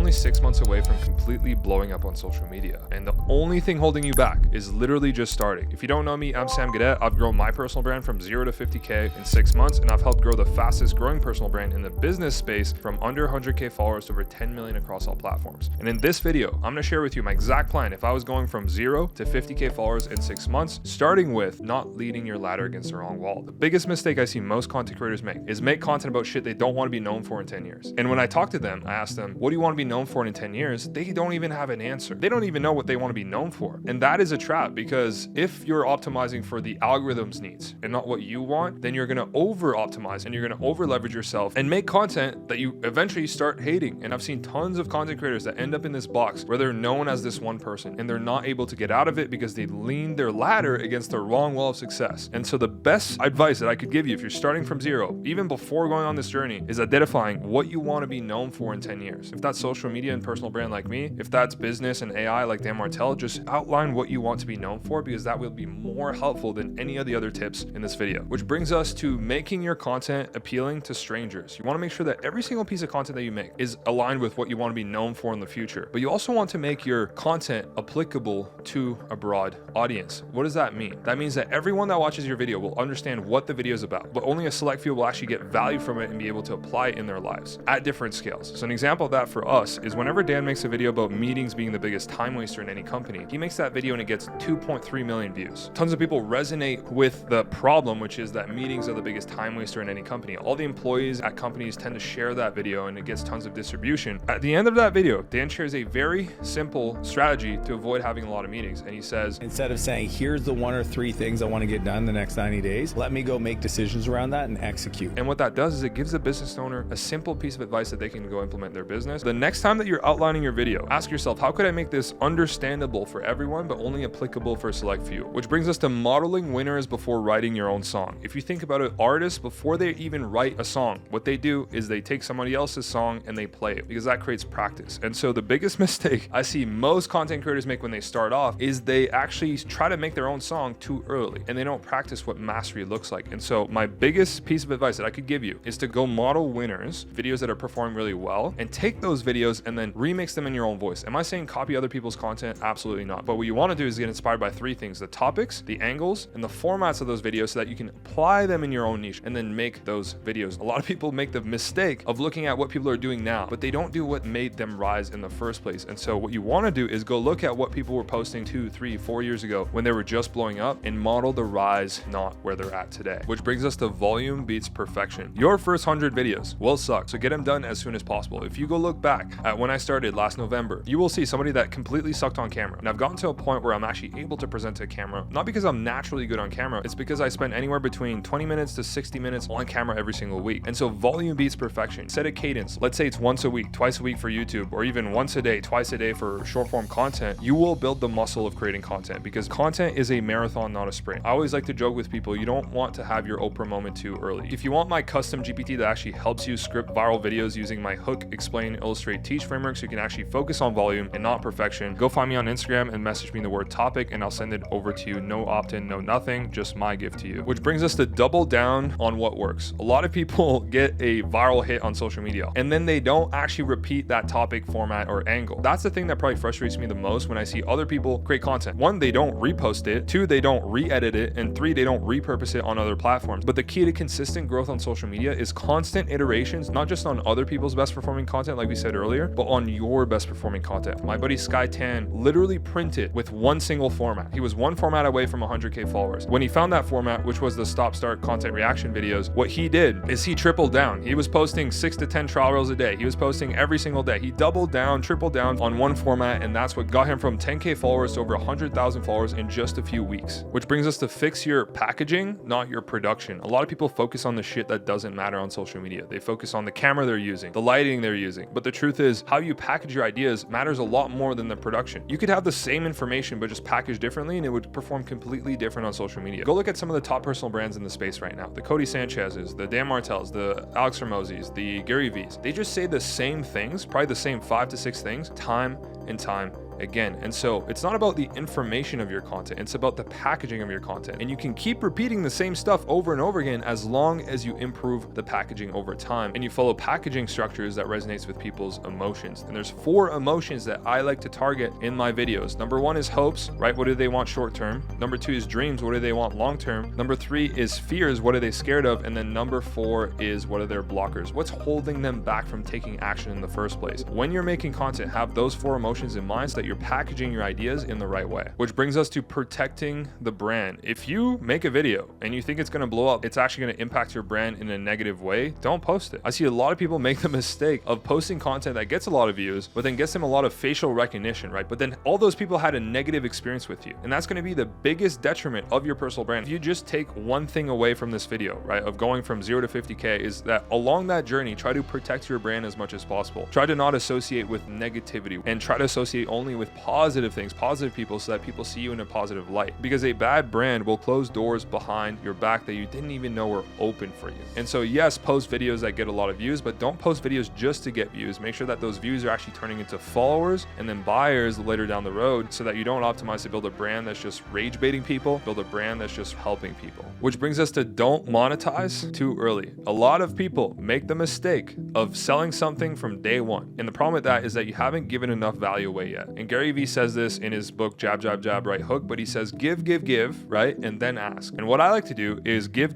only 6 months away from completely blowing up on social media. And the only thing holding you back is literally just starting. If you don't know me, I'm Sam Gadet. I've grown my personal brand from 0 to 50K in 6 months, and I've helped grow the fastest growing personal brand in the business space from under 100K followers to over 10 million across all platforms. And in this video, I'm gonna share with you my exact plan if I was going from 0 to 50K followers in 6 months, starting with not leading your ladder against the wrong wall. The biggest mistake I see most content creators make is make content about shit they don't want to be known for in 10 years. And when I talk to them, I ask them, what do you want to be known for in 10 years? They don't even have an answer. They don't even know what they want to be known for. And that is a trap, because if you're optimizing for the algorithm's needs and not what you want, then you're going to over optimize and you're going to over leverage yourself and make content that you eventually start hating. And I've seen tons of content creators that end up in this box where they're known as this one person and they're not able to get out of it because they leaned their ladder against the wrong wall of success. And so the best advice that I could give you if you're starting from 0, even before going on this journey, is identifying what you want to be known for in 10 years. If that's social media and personal brand like me, if that's business and AI like Dan Martell, just outline what you want to be known for, because that will be more helpful than any of the other tips in this video. Which brings us to making your content appealing to strangers. You want to make sure that every single piece of content that you make is aligned with what you want to be known for in the future. But you also want to make your content applicable to a broad audience. What does that mean? That means that everyone that watches your video will understand what the video is about, but only a select few will actually get value from it and be able to apply it in their lives at different scales. So an example of that for us is whenever Dan makes a video about meetings being the biggest time waster in any company, he makes that video and it gets 2.3 million views. Tons of people resonate with the problem, which is that meetings are the biggest time waster in any company. All the employees at companies tend to share that video and it gets tons of distribution. At the end of that video, Dan shares a very simple strategy to avoid having a lot of meetings. And he says, instead of saying, here's the 1 or 3 things I want to get done the next 90 days, let me go make decisions around that and execute. And what that does is it gives the business owner a simple piece of advice that they can go implement their business. The next time that you're outlining your video, ask yourself, how could I make this understandable for everyone, but only applicable for a select few? Which brings us to modeling winners before writing your own song. If you think about it, artists, before they even write a song, what they do is they take somebody else's song and they play it, because that creates practice. And so the biggest mistake I see most content creators make when they start off is they actually try to make their own song too early and they don't practice what mastery looks like. And so my biggest piece of advice that I could give you is to go model winners, videos that are performing really well, and take those videos and then remix them in your own voice. Am I saying copy other people's content? Absolutely not. But what you want to do is get inspired by 3 things: the topics, the angles, and the formats of those videos, so that you can apply them in your own niche and then make those videos. A lot of people make the mistake of looking at what people are doing now, but they don't do what made them rise in the first place. And so what you want to do is go look at what people were posting 2, 3, 4 years ago when they were just blowing up and model the rise, not where they're at today. Which brings us to volume beats perfection. Your first 100 videos will suck, so get them done as soon as possible. If you go look back at when I started last November, you will see somebody that completely sucked on camera. And I've gotten to a point where I'm actually able to present to a camera, not because I'm naturally good on camera, it's because I spend anywhere between 20 minutes to 60 minutes on camera every single week. And so volume beats perfection. Set a cadence. Let's say it's once a week, twice a week for YouTube, or even once a day, twice a day for short form content. You will build the muscle of creating content, because content is a marathon, not a sprint. I always like to joke with people, you don't want to have your Oprah moment too early. If you want my custom GPT that actually helps you script viral videos using my hook, explain, illustrate, teach framework, so you can actually focus on volume and not perfection, go find me on Instagram and message me the word topic and I'll send it over to you. No opt-in, no nothing, just my gift to you. Which brings us to double down on what works. A lot of people get a viral hit on social media and then they don't actually repeat that topic, format, or angle. That's the thing that probably frustrates me the most when I see other people create content. 1, they don't repost it. 2, they don't re-edit it. And 3, they don't repurpose it on other platforms. But the key to consistent growth on social media is constant iterations, not just on other people's best performing content like we said earlier, but on your best performing content. My buddy Sky Tan literally printed with 1 single format. He was 1 format away from 100K followers. When he found that format, which was the stop start content reaction videos, what he did is he tripled down. He was posting 6 to 10 trial reels a day. He was posting every single day. He doubled down, tripled down on 1 format, and that's what got him from 10K followers to over 100,000 followers in just a few weeks. Which brings us to fix your packaging, not your production. A lot of people focus on the shit that doesn't matter on social media. They focus on the camera they're using, the lighting they're using. But the truth is, how you package your ideas matters a lot more than the production. You could have the same information, but just packaged differently, and it would perform completely different on social media. Go look at some of the top personal brands in the space right now. The Cody Sanchez's, the Dan Martells, the Alex Hormozzi's, the Gary V's. They just say the same things, probably the same 5 to 6 things, time and time again. And so it's not about the information of your content, it's about the packaging of your content. And you can keep repeating the same stuff over and over again as long as you improve the packaging over time and you follow packaging structures that resonates with people's emotions. And there's 4 emotions that I like to target in my videos. Number 1 is hopes, right? What do they want short term? Number 2 is dreams. What do they want long term? Number 3 is fears. What are they scared of? And then number 4 is what are their blockers? What's holding them back from taking action in the first place? When you're making content, have those 4 emotions in mind so that you're packaging your ideas in the right way. Which brings us to protecting the brand. If you make a video and you think it's going to blow up, it's actually going to impact your brand in a negative way, don't post it. I see a lot of people make the mistake of posting content that gets a lot of views, but then gets them a lot of facial recognition, right? But then all those people had a negative experience with you. And that's going to be the biggest detriment of your personal brand. If you just take one thing away from this video, right, of going from 0 to 50K, is that along that journey, try to protect your brand as much as possible. Try to not associate with negativity and try to associate only with positive things, positive people, so that people see you in a positive light. Because a bad brand will close doors behind your back that you didn't even know were open for you. And so yes, post videos that get a lot of views, but don't post videos just to get views. Make sure that those views are actually turning into followers and then buyers later down the road, so that you don't optimize to build a brand that's just rage baiting people, build a brand that's just helping people. Which brings us to don't monetize too early. A lot of people make the mistake of selling something from day one. And the problem with that is that you haven't given enough value away yet. And Gary Vee says this in his book, Jab, Jab, Jab, Right Hook, but he says, give, right? And then ask. And what I like to do is give,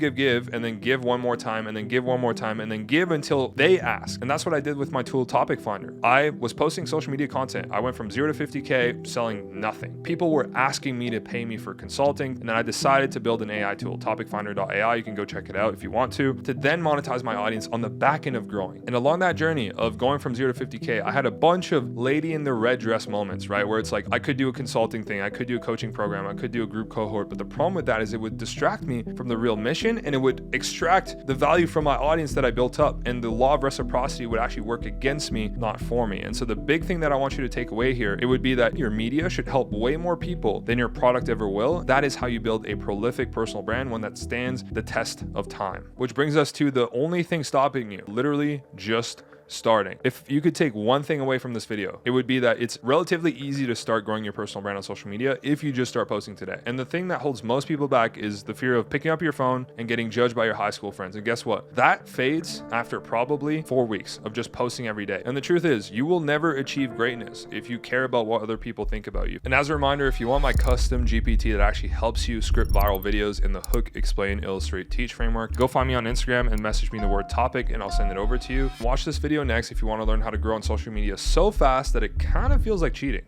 and then give one more time, and then give one more time, and then give until they ask. And that's what I did with my tool, Topic Finder. I was posting social media content. I went from 0 to 50K selling nothing. People were asking me to pay me for consulting. And then I decided to build an AI tool, topicfinder.ai. You can go check it out if you want to then monetize my audience on the back end of growing. And along that journey of going from 0 to 50K, I had a bunch of lady in the red dress moments, right? Where it's like, I could do a consulting thing, I could do a coaching program, I could do a group cohort. But the problem with that is it would distract me from the real mission, and it would extract the value from my audience that I built up. And the law of reciprocity would actually work against me, not for me. And so the big thing that I want you to take away here, it would be that your media should help way more people than your product ever will. That is how you build a prolific personal brand, one that stands the test of time. Which brings us to the only thing stopping you, literally just starting. If you could take one thing away from this video, it would be that it's relatively easy to start growing your personal brand on social media if you just start posting today. And the thing that holds most people back is the fear of picking up your phone and getting judged by your high school friends. And guess what? That fades after probably 4 weeks of just posting every day. And the truth is, you will never achieve greatness if you care about what other people think about you. And as a reminder, if you want my custom GPT that actually helps you script viral videos in the Hook, Explain, Illustrate, Teach framework, go find me on Instagram and message me the word topic and I'll send it over to you. Watch this video next if you want to learn how to grow on social media so fast that it kind of feels like cheating.